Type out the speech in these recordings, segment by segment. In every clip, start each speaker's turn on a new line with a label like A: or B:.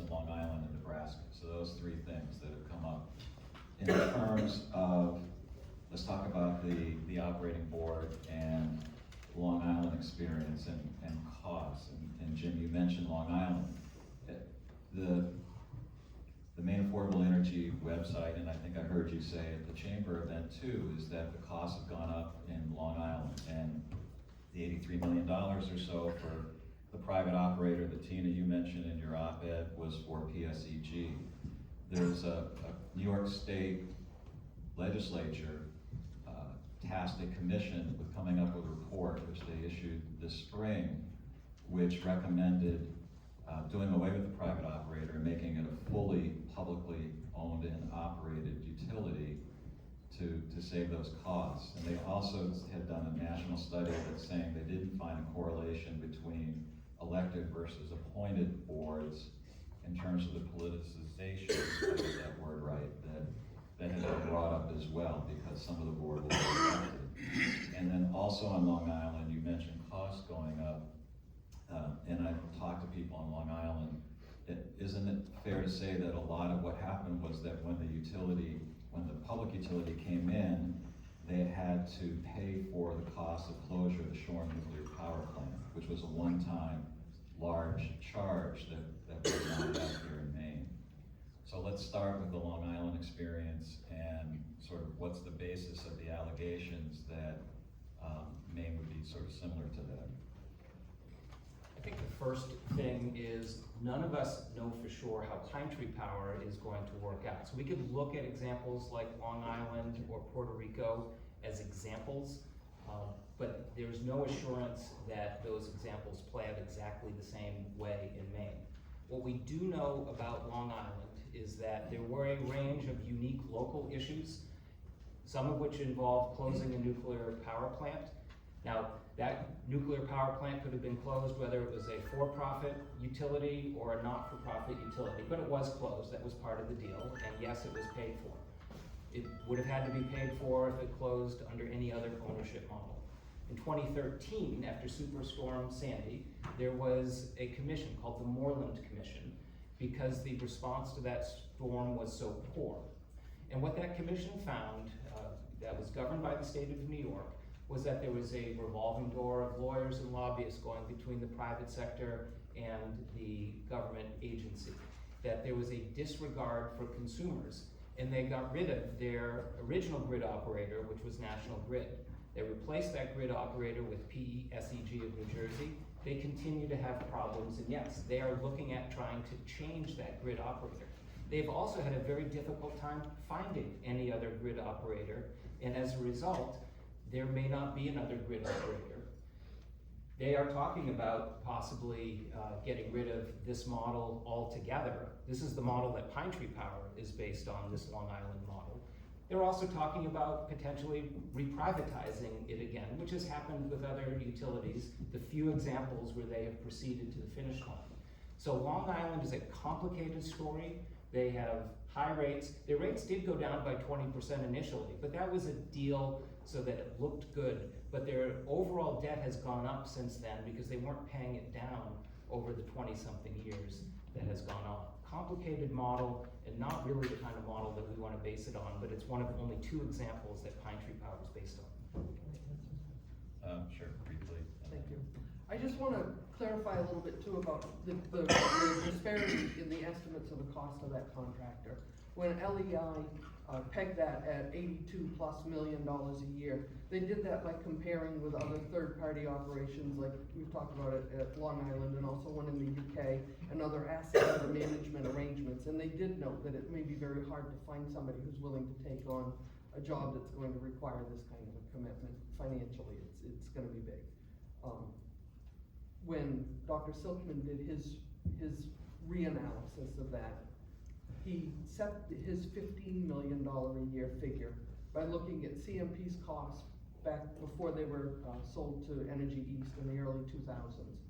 A: in Long Island and Nebraska. So those three things that have come up. In terms of, let's talk about the operating board and Long Island experience and costs. And Jim, you mentioned Long Island. The main affordable energy website, and I think I heard you say at the chamber event too, is that the costs have gone up in Long Island, and the $83 million or so for the private operator that Tina, you mentioned in your op-ed was for PSEG. There's a New York State legislature tasked a commission with coming up with a report, which they issued this spring, which recommended doing away with the private operator and making it a fully publicly owned and operated utility to save those costs. And they also had done a national study that's saying they didn't find a correlation between elected versus appointed boards in terms of the politicization, if I get that word right, that has been brought up as well because some of the board will be elected. And then also on Long Island, you mentioned costs going up. And I've talked to people on Long Island, isn't it fair to say that a lot of what happened was that when the public utility came in, they had to pay for the cost of closure of the Shore Nuclear Power Plant, which was a one-time large charge that we not have here in Maine. So let's start with the Long Island experience and sort of what's the basis of the allegations that Maine would be sort of similar to that.
B: I think the first thing is none of us know for sure how Pine Tree Power is going to work out. So we could look at examples like Long Island or Puerto Rico as examples, but there's no assurance that those examples play out exactly the same way in Maine. What we do know about Long Island is that there were a range of unique local issues, some of which involve closing a nuclear power plant. Now, that nuclear power plant could have been closed whether it was a for-profit utility or a not-for-profit utility, but it was closed. That was part of the deal, and yes, it was paid for. It would have had to be paid for if it closed under any other ownership model. In 2013, after Superstorm Sandy, there was a commission called the Moreland Commission because the response to that storm was so poor. And what that commission found, that was governed by the state of New York, was that there was a revolving door of lawyers and lobbyists going between the private sector and the government agency, that there was a disregard for consumers, and they got rid of their original grid operator, which was National Grid. They replaced that grid operator with PSEG of New Jersey. They continue to have problems, and yes, they are looking at trying to change that grid operator. They've also had a very difficult time finding any other grid operator, and as a result, there may not be another grid operator. They are talking about possibly getting rid of this model altogether. This is the model that Pine Tree Power is based on, this Long Island model. They're also talking about potentially reprivatizing it again, which has happened with other utilities, the few examples where they have proceeded to the finish line. So Long Island is a complicated story. They have high rates. Their rates did go down by 20% initially, but that was a deal so that it looked good. But their overall debt has gone up since then because they weren't paying it down over the 20-something years that has gone on. Complicated model, and not really the kind of model that we want to base it on, but it's one of only two examples that Pine Tree Power is based on.
A: Sure, briefly.
C: Thank you. I just want to clarify a little bit too about the disparity in the estimates of the cost of that contractor. When LEI pegged that at $82+ million a year, they did that by comparing with other third-party operations, like we've talked about it at Long Island and also one in the UK, and other asset under management arrangements. And they did note that it may be very hard to find somebody who's willing to take on a job that's going to require this kind of a commitment financially. It's going to be big. When Dr. Silkman did his reanalysis of that, he set his $15 million a year figure by looking at CMP's costs back before they were sold to Energy East in the early 2000s.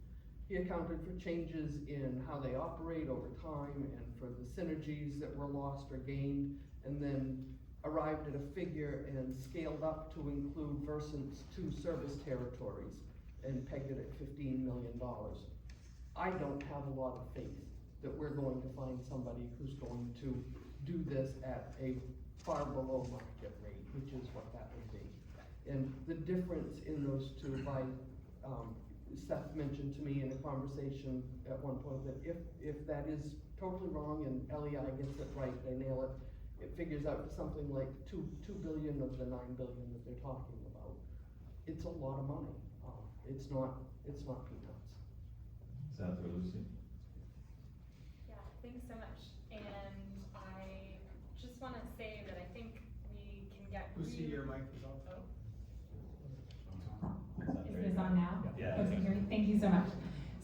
C: He accounted for changes in how they operate over time and for the synergies that were lost or gained, and then arrived at a figure and scaled up to include Versant's 2 service territories and pegged it at $15 million. I don't have a lot of faith that we're going to find somebody who's going to do this at a far below market rate, which is what that would be. And the difference in those two, Seth mentioned to me in a conversation at one point that if that is totally wrong and LEI gets it right, they nail it, it figures out to something like two billion of the 9 billion that they're talking about. It's a lot of money. It's not peanuts.
A: Seth or Lucy?
D: Yeah, thanks so much. And I just want to say that I think we can get.
E: Lucy, your mic is on.
D: Is this on now?
A: Yeah.
D: Okay, great. Thank you so much.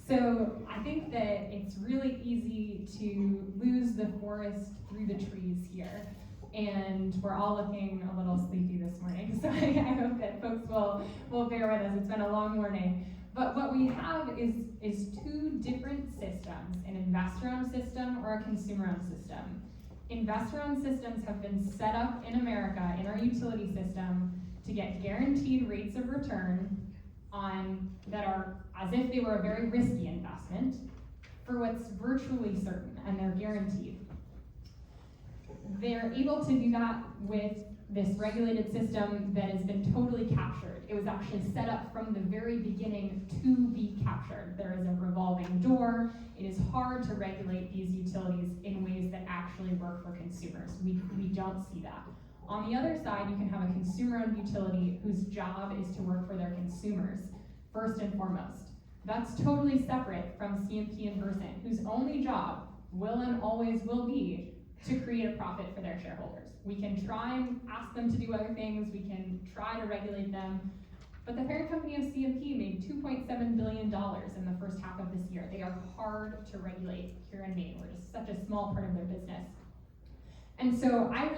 D: So I think that it's really easy to lose the forest through the trees here. And we're all looking a little sleepy this morning, so I hope that folks will bear with us. It's been a long morning. But what we have is two different systems, an investor-owned system or a consumer-owned system. Investor-owned systems have been set up in America, in our utility system, to get guaranteed rates of return that are as if they were a very risky investment for what's virtually certain, and they're guaranteed. They're able to do that with this regulated system that has been totally captured. It was actually set up from the very beginning to be captured. There is a revolving door. It is hard to regulate these utilities in ways that actually work for consumers. We don't see that. On the other side, you can have a consumer-owned utility whose job is to work for their consumers, first and foremost. That's totally separate from CMP and Versant, whose only job will and always will be to create a profit for their shareholders. We can try and ask them to do other things, we can try to regulate them, but the parent company of CMP made $2.7 billion in the first half of this year. They are hard to regulate here in Maine. We're just such a small part of their business. And so I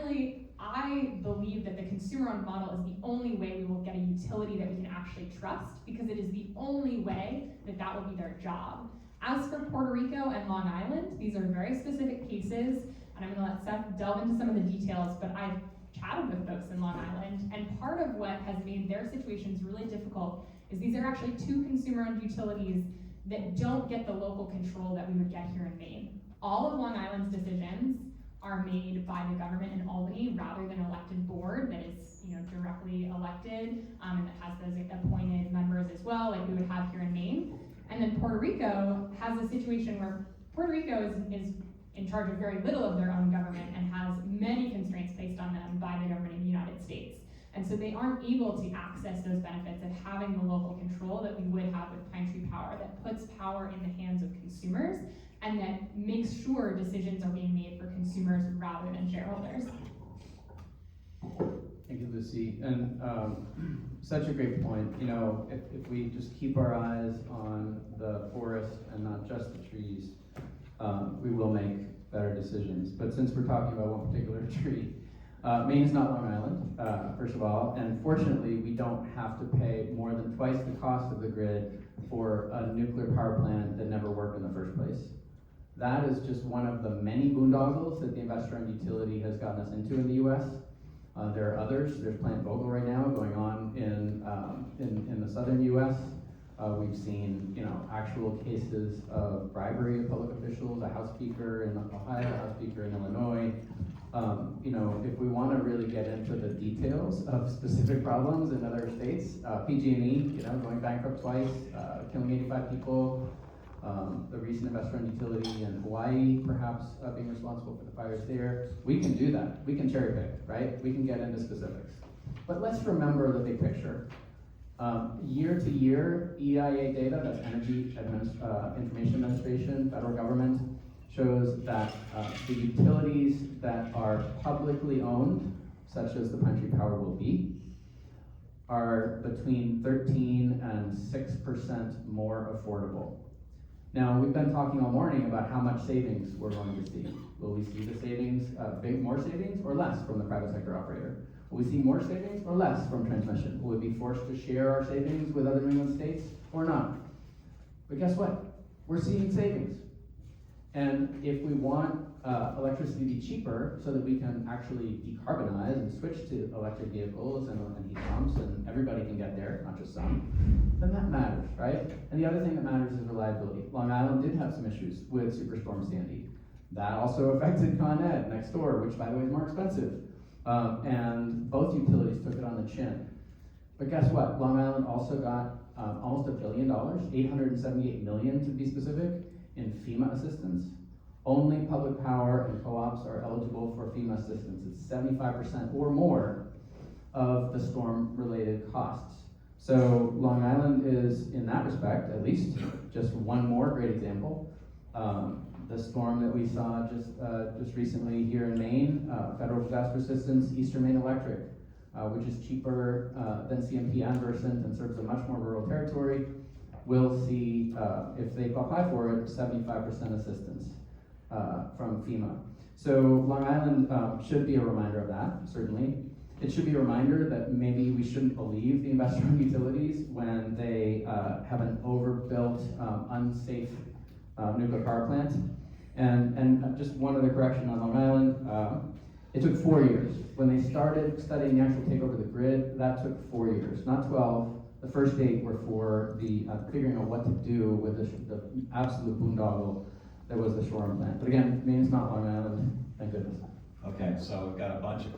D: believe that the consumer-owned model is the only way we will get a utility that we can actually trust, because it is the only way that will be their job. As for Puerto Rico and Long Island, these are very specific cases, and I'm gonna let Seth delve into some of the details, but I've chatted with folks in Long Island, and part of what has made their situations really difficult is these are actually two consumer-owned utilities that don't get the local control that we would get here in Maine. All of Long Island's decisions are made by the government in Albany rather than an elected board that is, directly elected, and that has those appointed members as well, like we would have here in Maine. And then Puerto Rico has a situation where Puerto Rico is in charge of very little of their own government and has many constraints placed on them by the government of the United States. And so they aren't able to access those benefits of having the local control that we would have with Pine Tree Power, that puts power in the hands of consumers and that makes sure decisions are being made for consumers rather than shareholders.
F: Thank you, Lucy. And such a great point. If we just keep our eyes on the forest and not just the trees, we will make better decisions. But since we're talking about one particular tree, Maine is not Long Island, first of all, and fortunately we don't have to pay more than twice the cost of the grid for a nuclear power plant that never worked in the first place. That is just one of the many boondoggles that the investor-owned utility has gotten us into in the U.S. There are others. There's Plant Vogtle right now going on in the southern U.S. We've seen, actual cases of bribery of public officials, a House Speaker in Ohio, a House Speaker in Illinois. If we want to really get into the details of specific problems in other states, PG&E, going bankrupt twice, killing 85 people. The recent investor-owned utility in Hawaii, perhaps being responsible for the fires there. We can do that. We can cherry pick, right? We can get into specifics. But let's remember the big picture. Year to year, EIA data, that's Energy Information Administration, federal government, shows that the utilities that are publicly owned, such as the Pine Tree Power will be, are between 13 and 6% more affordable. Now, we've been talking all morning about how much savings we're going to see. Will we see the savings, more savings or less from the private sector operator? Will we see more savings or less from transmission? Will we be forced to share our savings with other New England states or not? But guess what? We're seeing savings. And if we want electricity to be cheaper so that we can actually decarbonize and switch to electric vehicles and heat pumps and everybody can get there, not just some, then that matters, right? And the other thing that matters is reliability. Long Island did have some issues with Superstorm Sandy. That also affected Con Ed next door, which by the way is more expensive. And both utilities took it on the chin. But guess what? Long Island also got almost $1 billion, 878 million to be specific, in FEMA assistance. Only public power and co-ops are eligible for FEMA assistance. It's 75% or more of the storm-related costs. So Long Island is, in that respect, at least, just one more great example. The storm that we saw just recently here in Maine, Federal Disaster Assistance, Eastern Maine Electric, which is cheaper than CMP and Versant and serves a much more rural territory, will see, if they apply for it, 75% assistance from FEMA. So Long Island should be a reminder of that, certainly. It should be a reminder that maybe we shouldn't believe the investor-owned utilities when they have an overbuilt, unsafe nuclear power plant. And just one other correction on Long Island, it took 4 years. When they started studying the actual takeover of the grid, that took 4 years, not 12. The first 8 were for the figuring out what to do with the absolute boondoggle that was the Shoreham plant. But again, Maine's not Long Island, thank goodness.
A: Okay, so we've got a bunch of questions